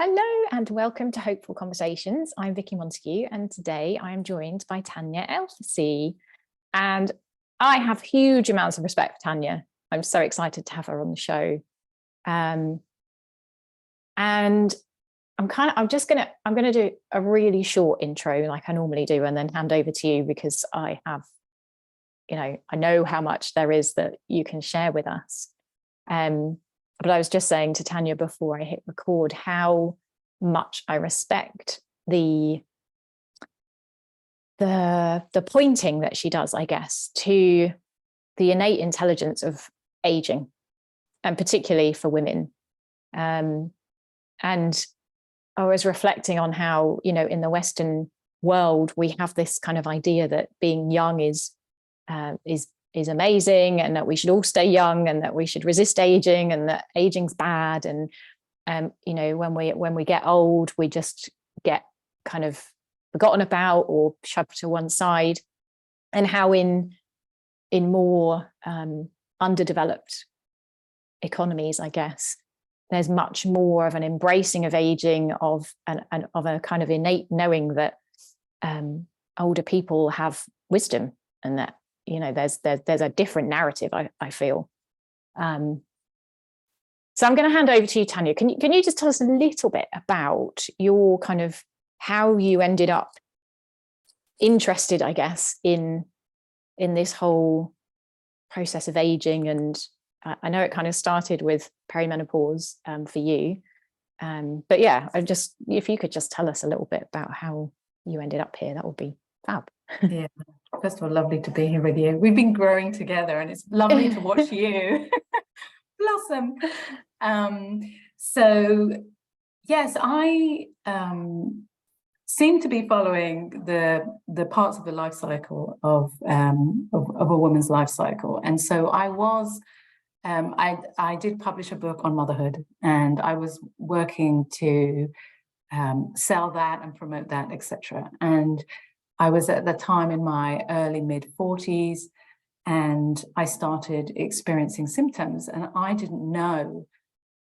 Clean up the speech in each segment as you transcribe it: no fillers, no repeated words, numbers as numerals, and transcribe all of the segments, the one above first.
Hello and welcome to Hopeful Conversations. I'm Vicky Montague and today I am joined by Tania Elfersy. And I have huge amounts of respect for Tania. I'm so excited to have her on the show. And I'm gonna do a really short intro like I normally do and then hand over to you because I have, I know how much there is that you can share with us. But I was just saying to Tania before I hit record how much I respect the pointing that she does, I guess, to the innate intelligence of aging, and particularly for women. And I was reflecting on how, in the Western world, we have this kind of idea that being young is amazing, and that we should all stay young, and that we should resist aging, and that aging's bad. And when we get old, we just get kind of forgotten about or shoved to one side. And how in more underdeveloped economies, I guess, there's much more of an embracing of aging, of a kind of innate knowing that older people have wisdom, and that there's a different narrative, I feel. So I'm going to hand over to you, Tania. Can you just tell us a little bit about your kind of how you ended up interested, I guess, in this whole process of aging? And I know it kind of started with perimenopause for you. But yeah, if you could just tell us a little bit about how you ended up here, that would be fab. Yeah. First of all, lovely to be here with you. We've been growing together and it's lovely to watch you blossom. So yes, I seem to be following the parts of the life cycle of a woman's life cycle. And so I was I did publish a book on motherhood, and I was working to sell that and promote that, etc. And I was at the time in my early mid-40s, and I started experiencing symptoms, and I didn't know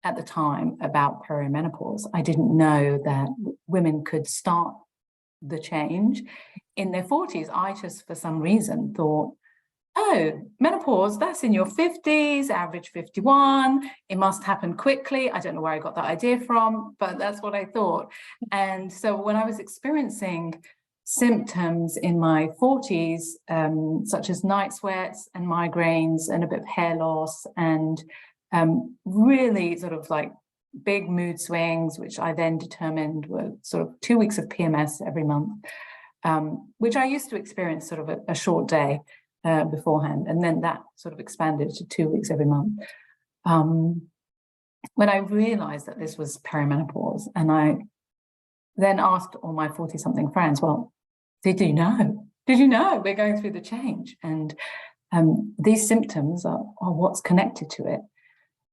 at the time about perimenopause. I didn't know that women could start the change in their 40s. I just, for some reason, thought, oh, menopause, that's in your 50s, average 51. It must happen quickly. I don't know where I got that idea from, but that's what I thought. And so when I was experiencing symptoms in my 40s, such as night sweats and migraines and a bit of hair loss and really sort of like big mood swings, which I then determined were sort of 2 weeks of PMS every month, which I used to experience sort of a short day beforehand. And then that sort of expanded to 2 weeks every month. When I realized that this was perimenopause, and I then asked all my 40-something friends, well, did you know? Did you know we're going through the change? And these symptoms are what's connected to it.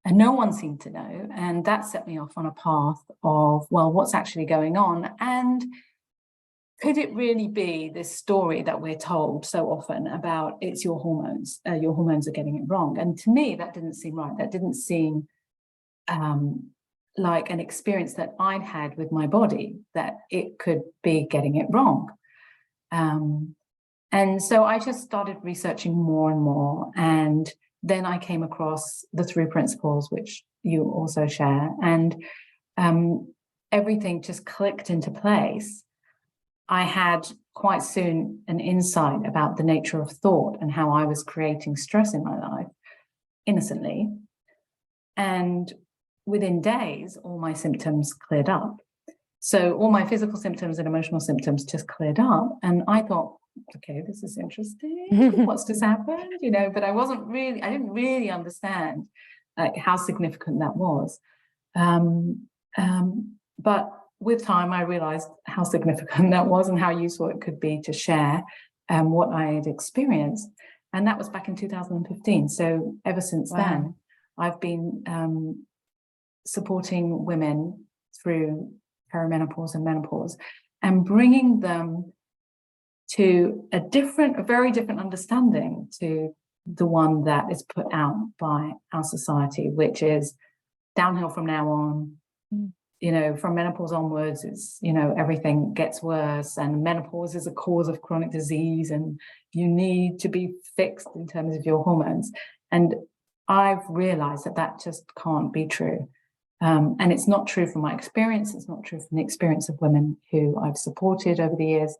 And no one seemed to know. And that set me off on a path of, well, what's actually going on? And could it really be this story that we're told so often about it's your hormones are getting it wrong? And to me, that didn't seem right. That didn't seem like an experience that I'd had with my body, that it could be getting it wrong. And so I just started researching more and more. And then I came across the 3 principles, which you also share. And everything just clicked into place. I had quite soon an insight about the nature of thought and how I was creating stress in my life innocently. And within days, all my symptoms cleared up. So all my physical symptoms and emotional symptoms just cleared up. And I thought, okay, this is interesting. What's just happened? But I didn't really understand how significant that was. But with time, I realized how significant that was and how useful it could be to share what I had experienced. And that was back in 2015. So ever since then, I've been supporting women through perimenopause and menopause and bringing them to a very different understanding to the one that is put out by our society, which is downhill from now on. from menopause onwards, it's, everything gets worse, and menopause is a cause of chronic disease, and you need to be fixed in terms of your hormones. And I've realized that just can't be true. And it's not true from my experience. It's not true from the experience of women who I've supported over the years.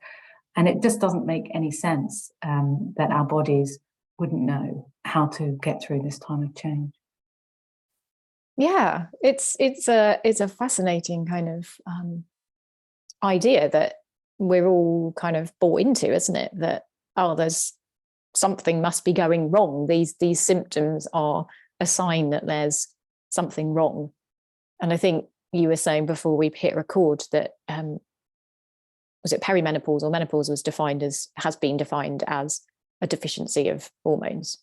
And it just doesn't make any sense that our bodies wouldn't know how to get through this time of change. Yeah, it's a fascinating kind of idea that we're all kind of bought into, isn't it? That, there's something must be going wrong. These symptoms are a sign that there's something wrong. And I think you were saying before we hit record that was it perimenopause or menopause has been defined as a deficiency of hormones.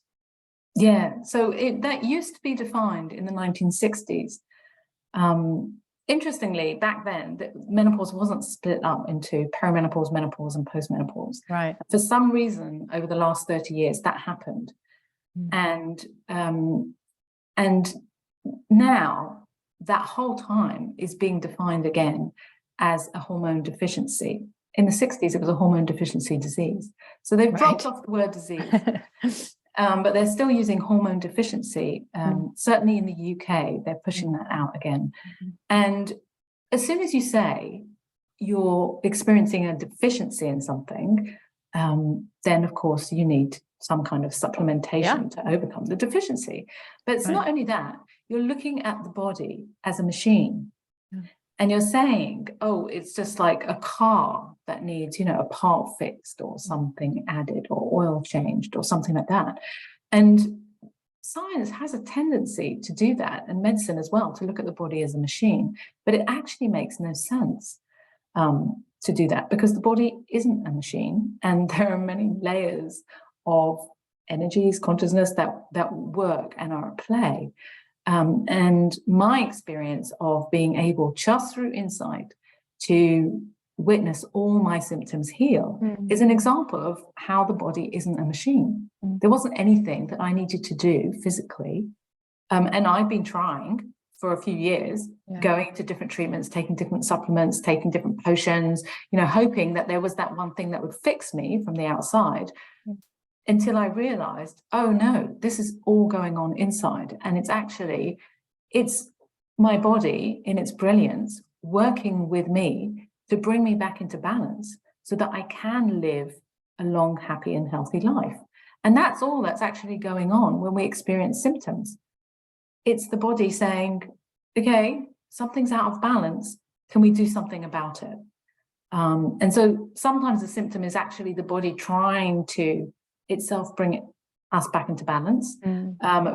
Yeah, so that used to be defined in the 1960s. Interestingly, back then, menopause wasn't split up into perimenopause, menopause, and postmenopause. Right. For some reason, over the last 30 years, that happened. And now that whole time is being defined again as a hormone deficiency. In the 60s, it was a hormone deficiency disease. So they've dropped off the word disease. But they're still using hormone deficiency. Certainly in the UK, they're pushing that out again. And as soon as you say you're experiencing a deficiency in something, then of course you need some kind of supplementation to overcome the deficiency. But it's not only that, you're looking at the body as a machine. And you're saying, it's just like a car that needs, a part fixed or something added or oil changed or something like that. And science has a tendency to do that, and medicine as well, to look at the body as a machine. But it actually makes no sense to do that, because the body isn't a machine, and there are many layers of energies, consciousness that work and are at play. And my experience of being able, just through insight, to witness all my symptoms heal is an example of how the body isn't a machine. There wasn't anything that I needed to do physically. And I've been trying for a few years, going to different treatments, taking different supplements, taking different potions, hoping that there was that one thing that would fix me from the outside. Until I realized, no, this is all going on inside. And it's my body in its brilliance working with me to bring me back into balance so that I can live a long, happy and healthy life. And that's all that's actually going on when we experience symptoms. It's the body saying, okay, something's out of balance. Can we do something about it? And so sometimes the symptom is actually the body trying to itself bring us back into balance.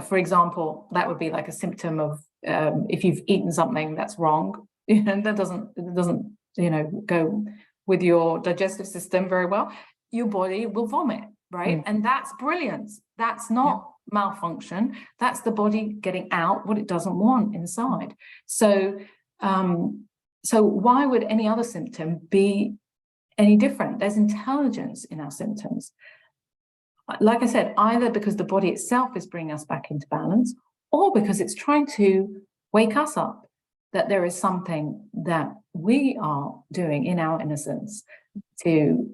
For example, that would be like a symptom of if you've eaten something that's wrong, that doesn't go with your digestive system very well, your body will vomit, right? And that's brilliance. That's not malfunction. That's the body getting out what it doesn't want inside. So why would any other symptom be any different? There's intelligence in our symptoms. Like I said, either because the body itself is bringing us back into balance, or because it's trying to wake us up that there is something that we are doing in our innocence to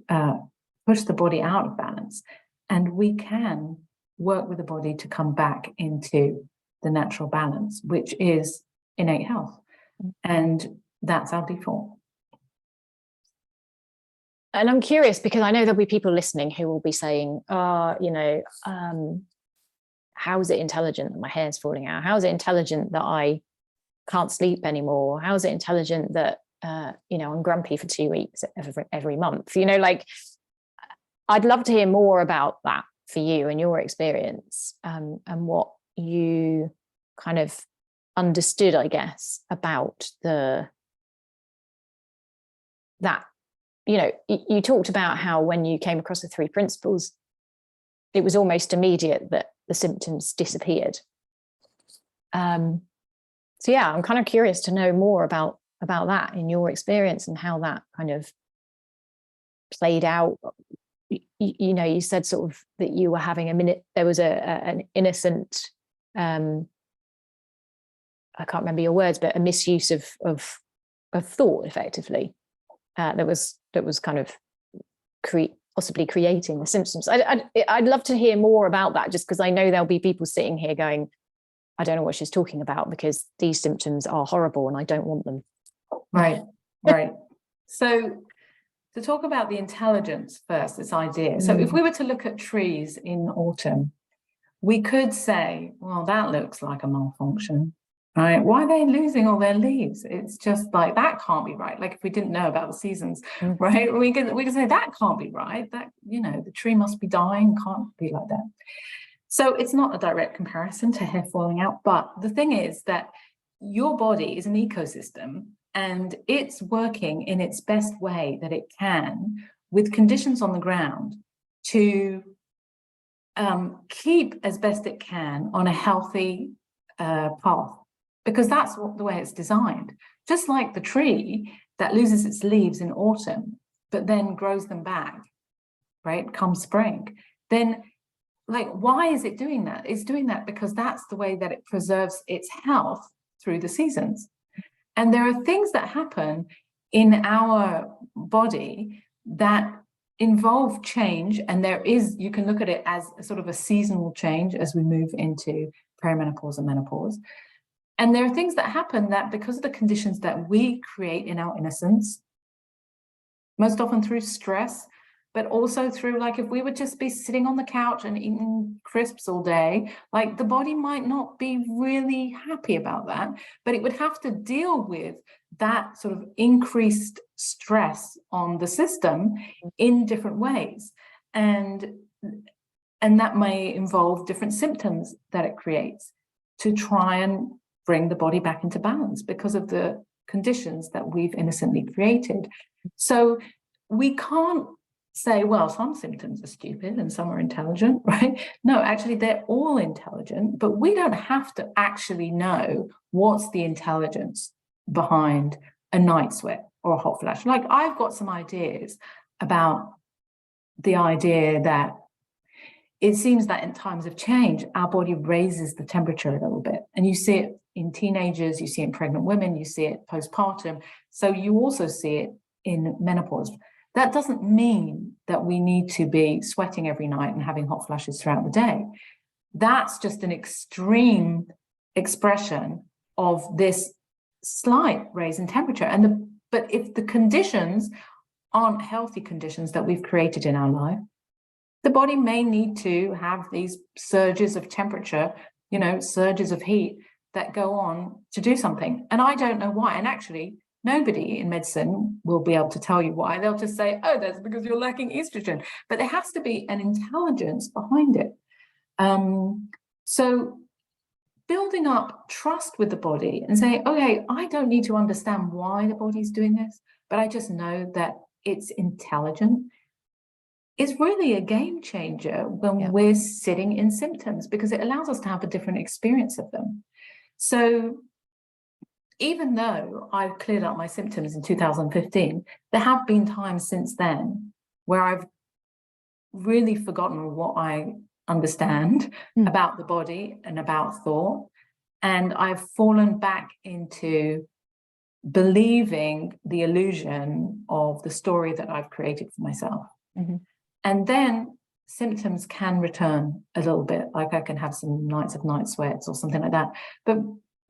push the body out of balance. And we can work with the body to come back into the natural balance, which is innate health. And that's our default. And I'm curious, because I know there'll be people listening who will be saying, how is it intelligent that my hair's falling out? How is it intelligent that I can't sleep anymore? How is it intelligent that, I'm grumpy for 2 weeks every month? I'd love to hear more about that for you and your experience, and what you kind of understood, I guess, about that. You talked about how when you came across the 3 principles, it was almost immediate that the symptoms disappeared. I'm kind of curious to know more about that in your experience and how that kind of played out. You said sort of that you were having there was an innocent, I can't remember your words, but a misuse of thought effectively that was kind of possibly creating the symptoms. I'd love to hear more about that, just because I know there'll be people sitting here going, I don't know what she's talking about, because these symptoms are horrible and I don't want them. Right. So to talk about the intelligence first, this idea. So if we were to look at trees in autumn, we could say, well, that looks like a malfunction, right? Why are they losing all their leaves? It's just like, that can't be right. Like if we didn't know about the seasons, right? We could say that can't be right. That, the tree must be dying, can't be like that. So it's not a direct comparison to hair falling out. But the thing is that your body is an ecosystem, and it's working in its best way that it can, with conditions on the ground, to keep as best it can on a healthy path, because that's the way it's designed. Just like the tree that loses its leaves in autumn, but then grows them back, right, come spring. Then, like, why is it doing that? It's doing that because that's the way that it preserves its health through the seasons. And there are things that happen in our body that involve change, and you can look at it as a sort of a seasonal change as we move into perimenopause and menopause. And there are things that happen that, because of the conditions that we create in our innocence, most often through stress, but also through, like, if we would just be sitting on the couch and eating crisps all day, like, the body might not be really happy about that, but it would have to deal with that sort of increased stress on the system in different ways. And that may involve different symptoms that it creates to try and bring the body back into balance because of the conditions that we've innocently created. So we can't say, well, some symptoms are stupid and some are intelligent, right? No, actually, they're all intelligent, but we don't have to actually know what's the intelligence behind a night sweat or a hot flash. Like, I've got some ideas about the idea that it seems that in times of change, our body raises the temperature a little bit. And you see it in teenagers, you see it in pregnant women, you see it postpartum. So you also see it in menopause. That doesn't mean that we need to be sweating every night and having hot flashes throughout the day. That's just an extreme expression of this slight raise in temperature. But if the conditions aren't healthy conditions that we've created in our life, the body may need to have these surges of temperature, surges of heat that go on to do something. And I don't know why. And actually, nobody in medicine will be able to tell you why. They'll just say, oh, that's because you're lacking estrogen. But there has to be an intelligence behind it. So building up trust with the body and saying, okay, I don't need to understand why the body's doing this, but I just know that it's intelligent, is really a game changer when we're sitting in symptoms, because it allows us to have a different experience of them. So even though I've cleared up my symptoms in 2015, there have been times since then where I've really forgotten what I understand about the body and about thought. And I've fallen back into believing the illusion of the story that I've created for myself. And then symptoms can return a little bit, like I can have some nights of night sweats or something like that. But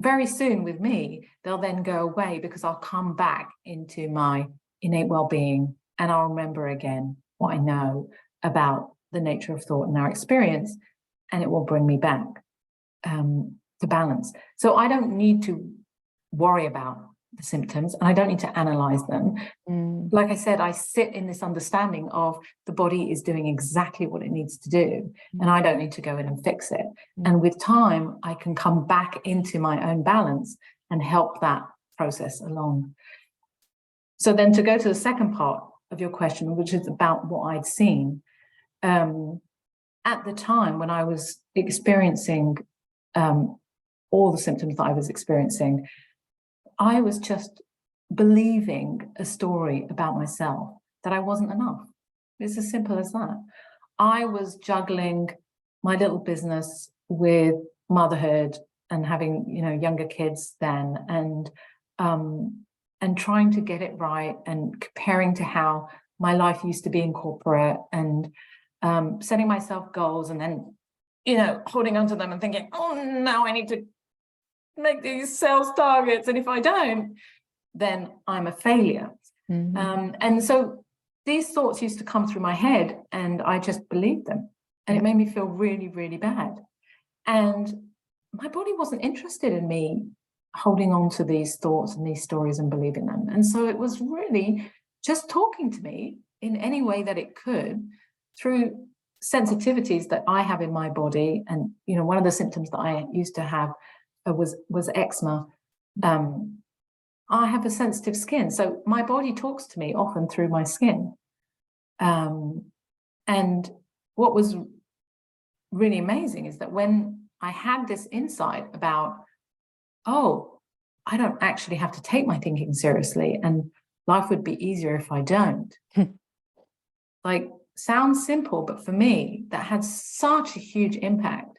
very soon with me, they'll then go away because I'll come back into my innate well-being and I'll remember again what I know about the nature of thought and our experience, and it will bring me back to balance. So I don't need to worry about the symptoms, and I don't need to analyze them. Like I said, I sit in this understanding of the body is doing exactly what it needs to do, and I don't need to go in and fix it. And with time, I can come back into my own balance and help that process along. So then to go to the second part of your question, which is about what I'd seen, at the time when I was experiencing all the symptoms that I was experiencing, I was just believing a story about myself that I wasn't enough. It's as simple as that. I was juggling my little business with motherhood and having, younger kids then, and and trying to get it right, and comparing to how my life used to be in corporate, and setting myself goals, and then, holding onto them and thinking, oh, now I need to make these sales targets, and if I don't, then I'm a failure. And so these thoughts used to come through my head, and I just believed them, and it made me feel really, really bad. And my body wasn't interested in me holding on to these thoughts and these stories and believing them. And so it was really just talking to me in any way that it could, through sensitivities that I have in my body. And one of the symptoms that I used to have was eczema. I have a sensitive skin, so my body talks to me often through my skin. And what was really amazing is that when I had this insight about, oh, I don't actually have to take my thinking seriously, and life would be easier if I don't. Like, sounds simple, but for me, that had such a huge impact.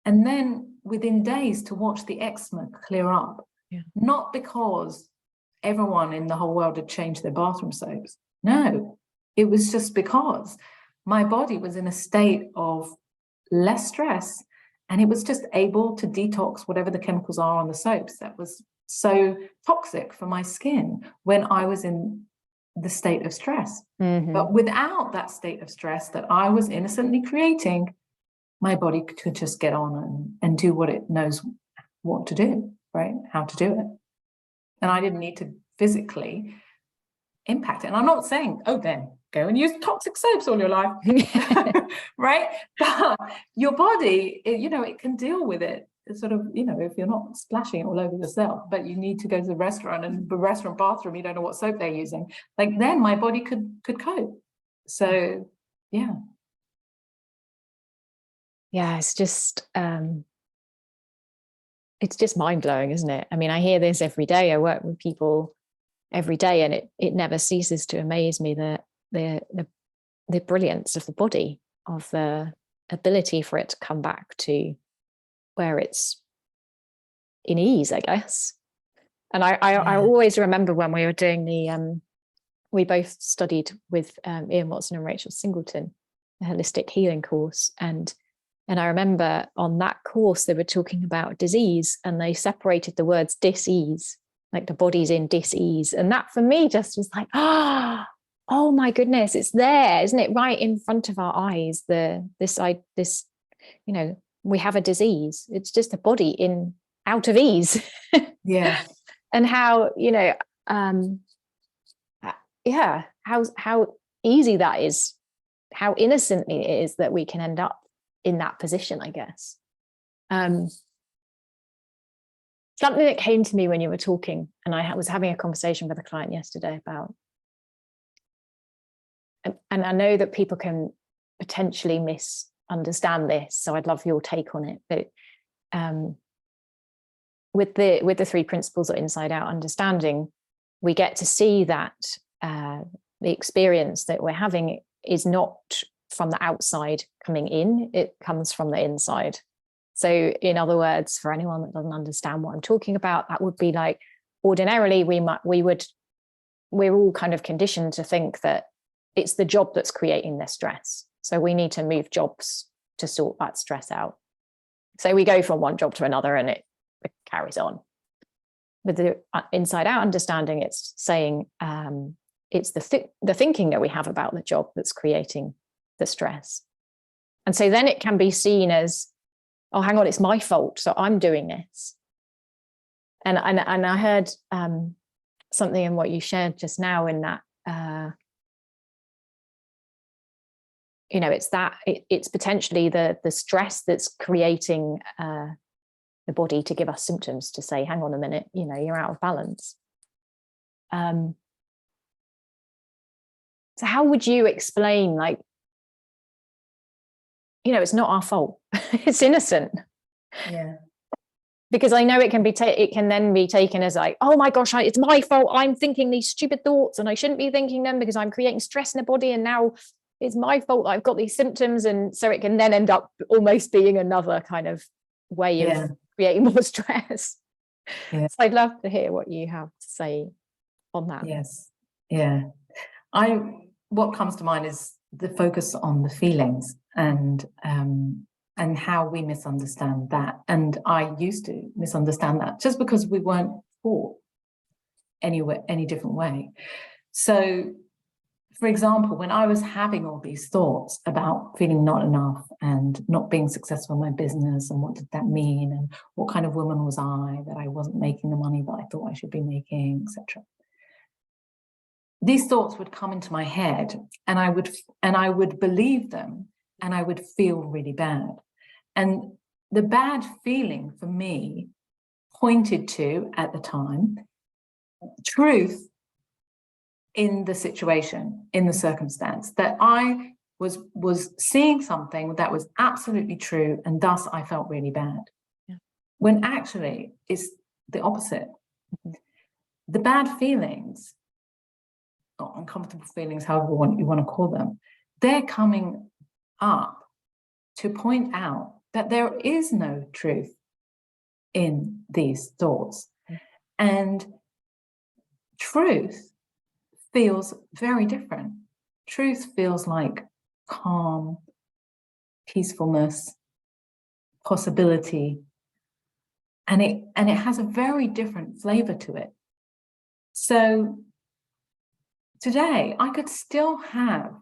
And then within days, to watch the eczema clear up, not because everyone in the whole world had changed their bathroom soaps. No, it was just because my body was in a state of less stress, and it was just able to detox whatever the chemicals are on the soaps that was so toxic for my skin when I was in the state of stress. But without that state of stress that I was innocently creating, my body could just get on and do what it knows what to do, right? How to do it. And I didn't need to physically impact it. And I'm not saying, oh, then go and use toxic soaps all your life, right? But your body, it can deal with it. It's sort of, if you're not splashing it all over yourself, but you need to go to the restaurant, and the restaurant bathroom, you don't know what soap they're using. Like, then my body could cope. So, yeah. Yeah, it's just mind blowing, isn't it? I mean, I hear this every day. I work with people every day, and it never ceases to amaze me that the brilliance of the body, of the ability for it to come back to where it's in ease, I guess. And I always remember when we were doing we both studied with Ian Watson and Rachel Singleton, the holistic healing course, and I remember on that course they were talking about disease, and they separated the words dis-ease, like the body's in dis-ease, and that for me just was like, oh my goodness, it's there, isn't it, right in front of our eyes. We have a disease. It's just a body out of ease. Yeah. And how how easy that is, how innocently it is that we can end up in that position, I guess. Something that came to me when you were talking, and I was having a conversation with a client yesterday about, and I know that people can potentially misunderstand this, so I'd love your take on it. But with the 3 principles of inside out understanding, we get to see that the experience that we're having is not from the outside coming in, it comes from the inside. So in other words, for anyone that doesn't understand what I'm talking about, that would be like, ordinarily we're all kind of conditioned to think that it's the job that's creating the stress. So we need to move jobs to sort that stress out. So we go from one job to another, and it carries on. With the inside out understanding, it's saying it's the thinking that we have about the job that's creating the stress. And so then it can be seen as, oh, hang on, it's my fault, so I'm doing this. And I heard something in what you shared just now, in that it's potentially the stress that's creating the body to give us symptoms, to say, hang on a minute, you're out of balance. So how would you explain, like, it's not our fault. It's innocent. Yeah. Because I know it can then be taken as like, oh my gosh, it's my fault. I'm thinking these stupid thoughts, and I shouldn't be thinking them because I'm creating stress in the body, and now it's my fault that I've got these symptoms. And so it can then end up almost being another kind of way of creating more stress. So I'd love to hear what you have to say on that? Yes. Yeah. What comes to mind is the focus on the feelings and how we misunderstand that. And I used to misunderstand that just because we weren't taught any different way. So, for example, when I was having all these thoughts about feeling not enough and not being successful in my business, and what did that mean, and what kind of woman was I, that I wasn't making the money that I thought I should be making, etc. These thoughts would come into my head, and I would believe them, and I would feel really bad. And the bad feeling for me pointed to, at the time, truth in the situation, in the circumstance, that I was seeing something that was absolutely true, and thus I felt really bad. Yeah. When actually it's the opposite. Mm-hmm. The bad feelings, or uncomfortable feelings, however you want to call them, they're coming up to point out that there is no truth in these thoughts. Mm-hmm. And truth feels very different. Truth feels like calm, peacefulness, possibility, and it has a very different flavor to it. So today I could still have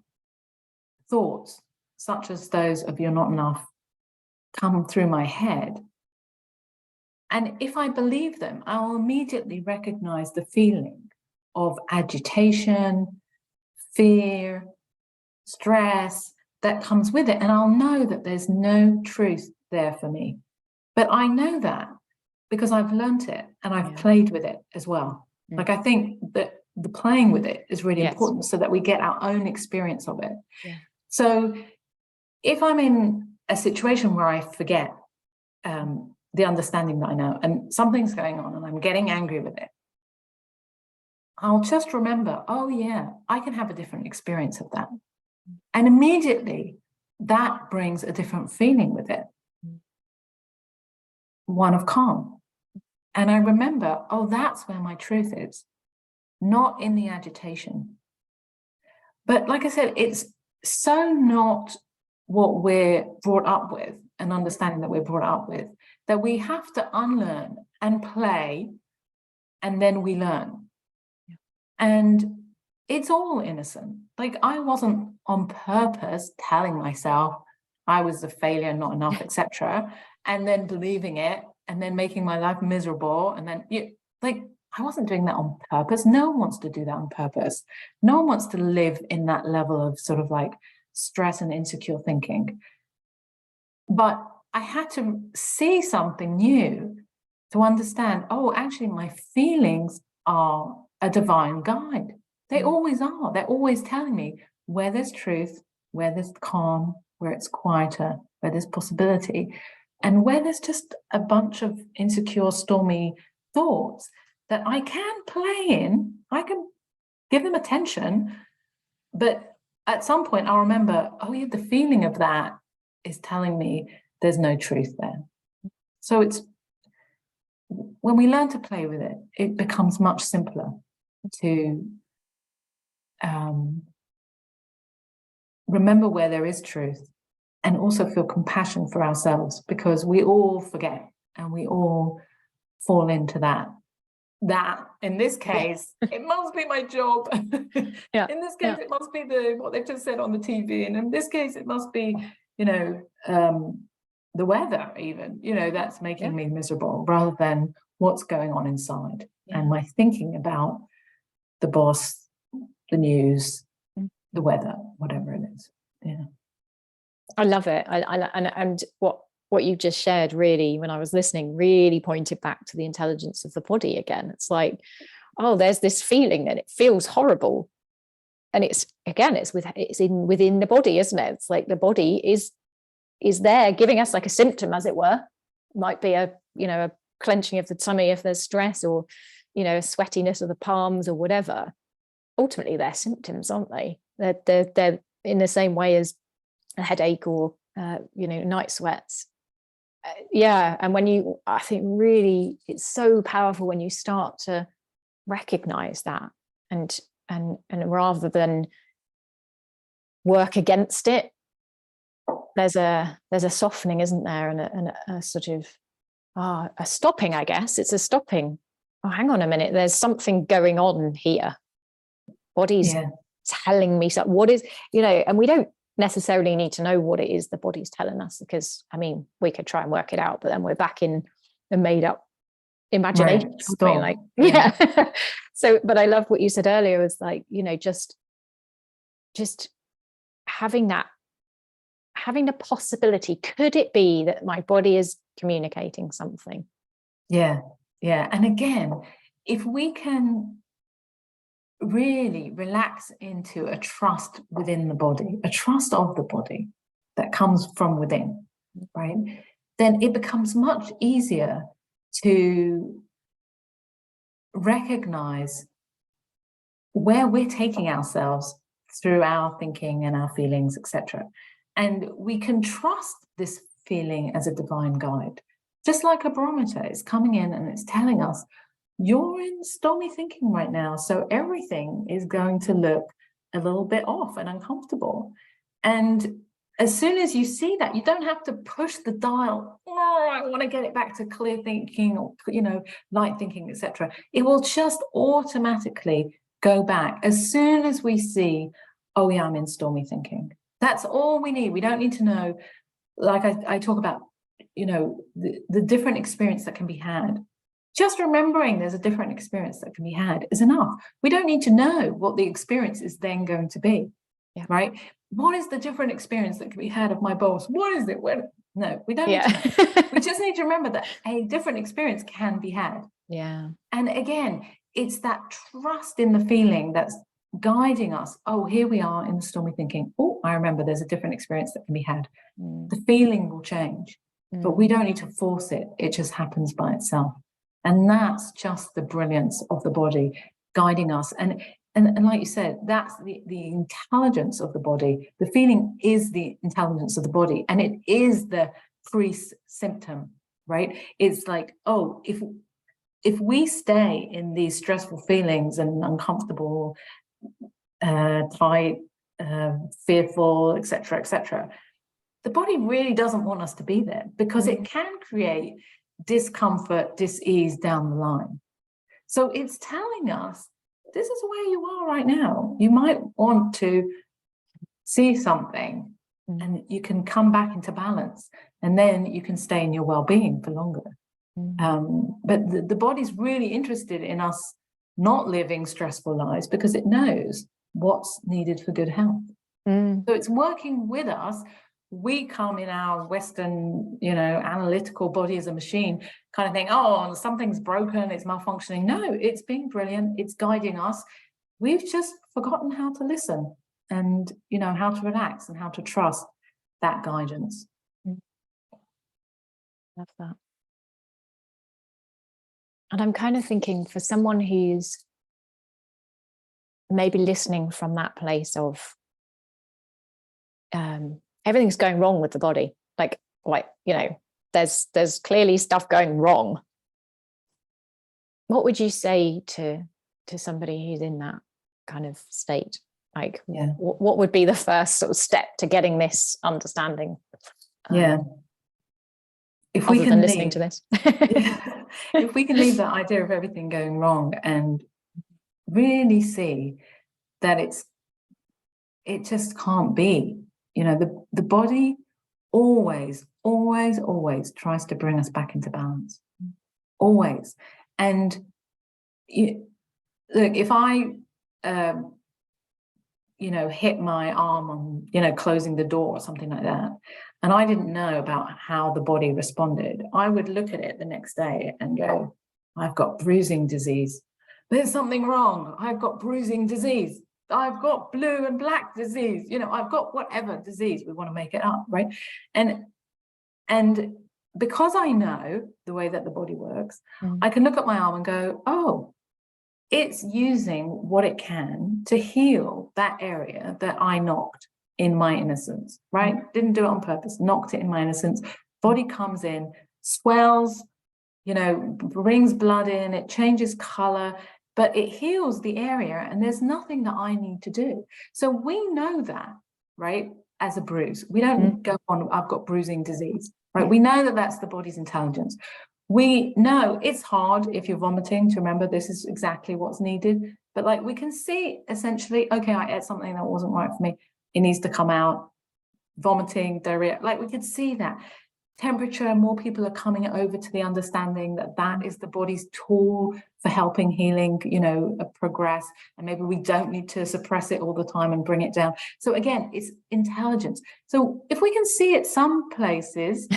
thoughts such as those of "you're not enough" come through my head, and if I believe them, I'll immediately recognize the feeling of agitation, fear, stress that comes with it, and I'll know that there's no truth there for me. But I know that because I've learnt it, and I've played with it as well. Like, I think that the playing with it is really important, so that we get our own experience of it. So if I'm in a situation where I forget the understanding that I know, and something's going on and I'm getting angry with it, I'll just remember, oh yeah, I can have a different experience of that. And immediately that brings a different feeling with it, one of calm. And I remember, oh, that's where my truth is, not in the agitation. But like I said, it's so not what we're brought up with, an understanding that we're brought up with, that we have to unlearn and play, and then we learn. And it's all innocent. Like, I wasn't on purpose telling myself I was a failure, not enough, etc., and then believing it, and then making my life miserable. And then, I wasn't doing that on purpose. No one wants to do that on purpose. No one wants to live in that level of sort of like stress and insecure thinking. But I had to see something new to understand, oh, actually, my feelings are a divine guide. They always are. They're always telling me where there's truth, where there's calm, where it's quieter, where there's possibility, and where there's just a bunch of insecure, stormy thoughts that I can play in. I can give them attention, but at some point I'll remember, oh yeah, the feeling of that is telling me there's no truth there. So it's, when we learn to play with it, it becomes much simpler to remember where there is truth, and also feel compassion for ourselves, because we all forget and we all fall into that in this case, it must be my job. In this case, it must be what they've just said on the TV. And in this case, it must be, the weather even, that's making me miserable, rather than what's going on inside and my thinking about the boss, the news, the weather, whatever it is. I love it. And what you just shared, really, when I was listening, really pointed back to the intelligence of the body again. It's like, oh, there's this feeling and it feels horrible, and it's within the body, isn't it? It's like the body is there giving us like a symptom, as it were. It might be a clenching of the tummy if there's stress, or a sweatiness of the palms, or whatever. Ultimately, they're symptoms, aren't they? They're in the same way as a headache or night sweats. And I think really it's so powerful when you start to recognize that and rather than work against it, there's a softening, isn't there, and a sort of a stopping, I guess. It's a stopping. Oh, hang on a minute, there's something going on here. Body's telling me something. What is, and we don't necessarily need to know what it is the body's telling us, because I mean, we could try and work it out, but then we're back in the made up imagination. Right. So, but I love what you said earlier, was like, just having the possibility, could it be that my body is communicating something? Yeah. And again, if we can really relax into a trust within the body, a trust of the body that comes from within, right, then it becomes much easier to recognize where we're taking ourselves through our thinking and our feelings, etc. And we can trust this feeling as a divine guide, just like a barometer. It's coming in and it's telling us, you're in stormy thinking right now, so everything is going to look a little bit off and uncomfortable. And as soon as you see that, you don't have to push the dial, I want to get it back to clear thinking, or light thinking, etc. It will just automatically go back as soon as we see, oh yeah, I'm in stormy thinking. That's all we need. We don't need to know, like I talk about, the different experience that can be had. Just remembering there's a different experience that can be had is enough. We don't need to know what the experience is then going to be, right? What is the different experience that can be had of my boss? What is it? No, we don't need to know. We just need to remember that a different experience can be had. Yeah. And again, it's that trust in the feeling that's guiding us. Oh, here we are in the stormy thinking. Oh, I remember there's a different experience that can be had. The feeling will change, but we don't need to force it. It just happens by itself. And that's just the brilliance of the body guiding us. And like you said, that's the intelligence of the body. The feeling is the intelligence of the body, and it is the pre-symptom, right? It's like, oh, if we stay in these stressful feelings and uncomfortable, tight, fearful, etc., the body really doesn't want us to be there, because it can create discomfort, dis-ease down the line. So it's telling us, this is where you are right now. You might want to see something, and you can come back into balance, and then you can stay in your well-being for longer. But the body's really interested in us not living stressful lives, because it knows what's needed for good health. So it's working with us. We come in our Western, analytical body as a machine kind of thing. Oh, something's broken, it's malfunctioning. No, it's being brilliant. It's guiding us. We've just forgotten how to listen and, how to relax and how to trust that guidance. Love that. And I'm kind of thinking, for someone who's maybe listening from that place of, everything's going wrong with the body, like there's clearly stuff going wrong. What would you say to somebody who's in that kind of state? Like, what would be the first sort of step to getting this understanding? If we can listening to this, if we can leave that idea of everything going wrong and really see that it just can't be. The body always tries to bring us back into balance. Always. And look, if I, hit my arm on, closing the door or something like that, and I didn't know about how the body responded, I would look at it the next day and go, I've got bruising disease. There's something wrong. I've got bruising disease. I've got blue and black disease, I've got whatever disease, we want to make it up, right? And because I know the way that the body works, I can look at my arm and go, oh, it's using what it can to heal that area that I knocked in my innocence, right? Didn't do it on purpose, knocked it in my innocence. Body comes in, swells, brings blood in, it changes color, but it heals the area and there's nothing that I need to do. So we know that, right? As a bruise, we don't go on, I've got bruising disease, right? We know that that's the body's intelligence. We know it's hard if you're vomiting to remember this is exactly what's needed, but like we can see essentially, okay, I ate something that wasn't right for me. It needs to come out. Vomiting, diarrhea, like we could see that. Temperature, more people are coming over to the understanding that that is the body's tool for helping healing, progress. And maybe we don't need to suppress it all the time and bring it down. So again, it's intelligence. So if we can see it some places,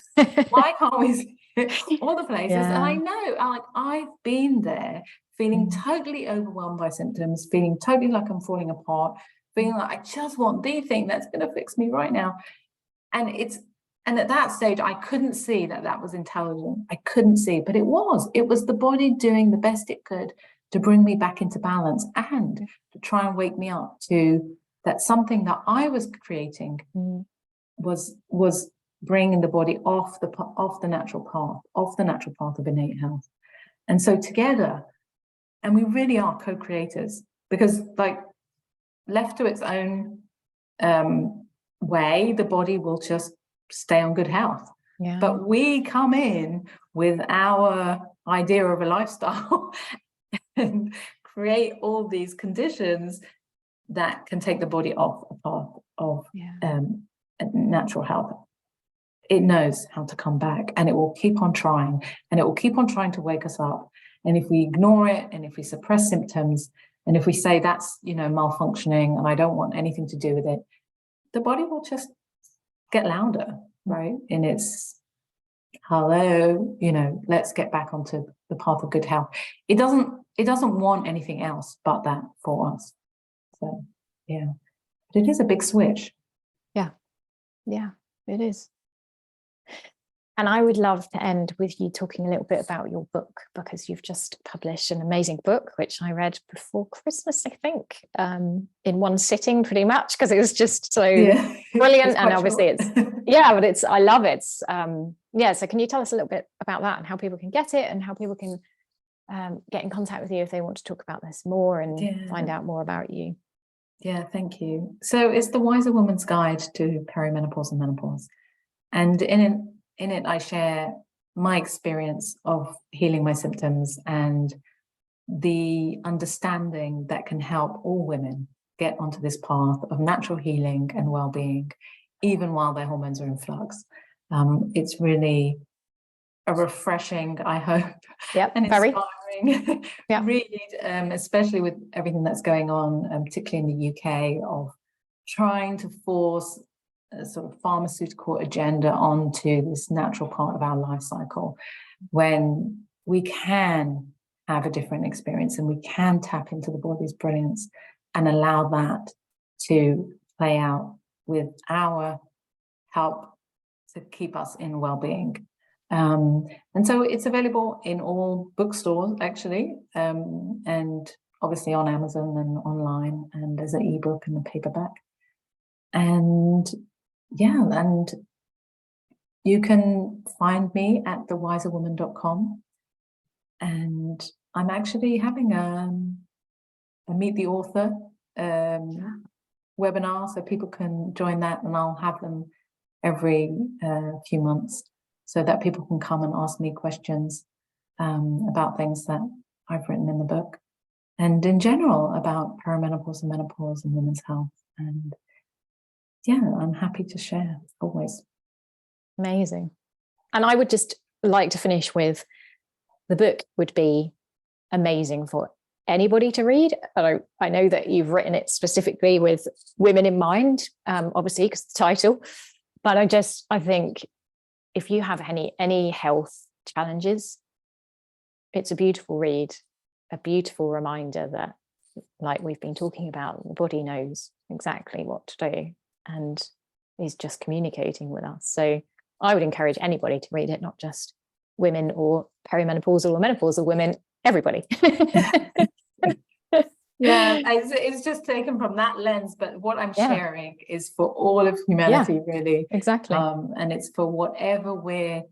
why can't we see it all the places? Yeah. And I know, I've been there feeling totally overwhelmed by symptoms, feeling totally like I'm falling apart, feeling like I just want the thing that's going to fix me right now. And at that stage, I couldn't see that was intelligent. I couldn't see, but it was the body doing the best it could to bring me back into balance and to try and wake me up to that something that I was creating was bringing the body off the natural path of innate health. And so together, and we really are co-creators, because like left to its own way, the body will just stay on good health. Yeah. But we come in with our idea of a lifestyle and create all these conditions that can take the body off a path of natural health. It knows how to come back, and it will keep on trying, and it will keep on trying to wake us up. And if we ignore it, and if we suppress symptoms, and if we say that's malfunctioning and I don't want anything to do with it, the body will just get louder, right? And it's, hello, let's get back onto the path of good health. It doesn't want anything else but that for us. So yeah, but it is a big switch. Yeah, it is. And I would love to end with you talking a little bit about your book, because you've just published an amazing book, which I read before Christmas, I think, in one sitting pretty much, because it was just so brilliant. And obviously but I love it. So can you tell us a little bit about that and how people can get it and how people can get in contact with you if they want to talk about this more and find out more about you? Yeah, thank you. So it's The Wiser Woman's Guide to Perimenopause and Menopause. And in it, I share my experience of healing my symptoms and the understanding that can help all women get onto this path of natural healing and well-being, even while their hormones are in flux. It's really a refreshing, I hope, and inspiring read, especially with everything that's going on, particularly in the UK, of trying to force a sort of pharmaceutical agenda onto this natural part of our life cycle, when we can have a different experience and we can tap into the body's brilliance and allow that to play out with our help to keep us in well-being. And so it's available in all bookstores, actually, and obviously on Amazon and online, and as an ebook and a paperback. And and you can find me at thewiserwoman.com. And I'm actually having a Meet the Author webinar, so people can join that, and I'll have them every few months so that people can come and ask me questions about things that I've written in the book, and in general about perimenopause and menopause and women's health. And I'm happy to share, always. Amazing. And I would just like to finish with, the book would be amazing for anybody to read. I know that you've written it specifically with women in mind, obviously, because the title, but I think if you have any health challenges, it's a beautiful read, a beautiful reminder that, like we've been talking about, the body knows exactly what to do and is just communicating with us. So I would encourage anybody to read it, not just women or perimenopausal or menopausal women, everybody. It's just taken from that lens, but what I'm sharing is for all of humanity, really. Exactly. And it's for whatever we're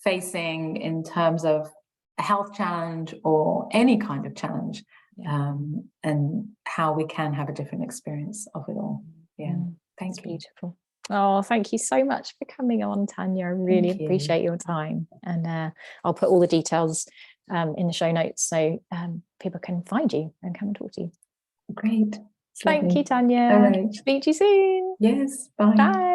facing in terms of a health challenge or any kind of challenge. and how we can have a different experience of it all. Yeah, thank you. Beautiful. Oh, thank you so much for coming on, Tania. I really appreciate your time. And I'll put all the details in the show notes so people can find you and come and talk to you. Great. Thank you, Tania. All right. Speak to you soon. Yes. Bye. Bye.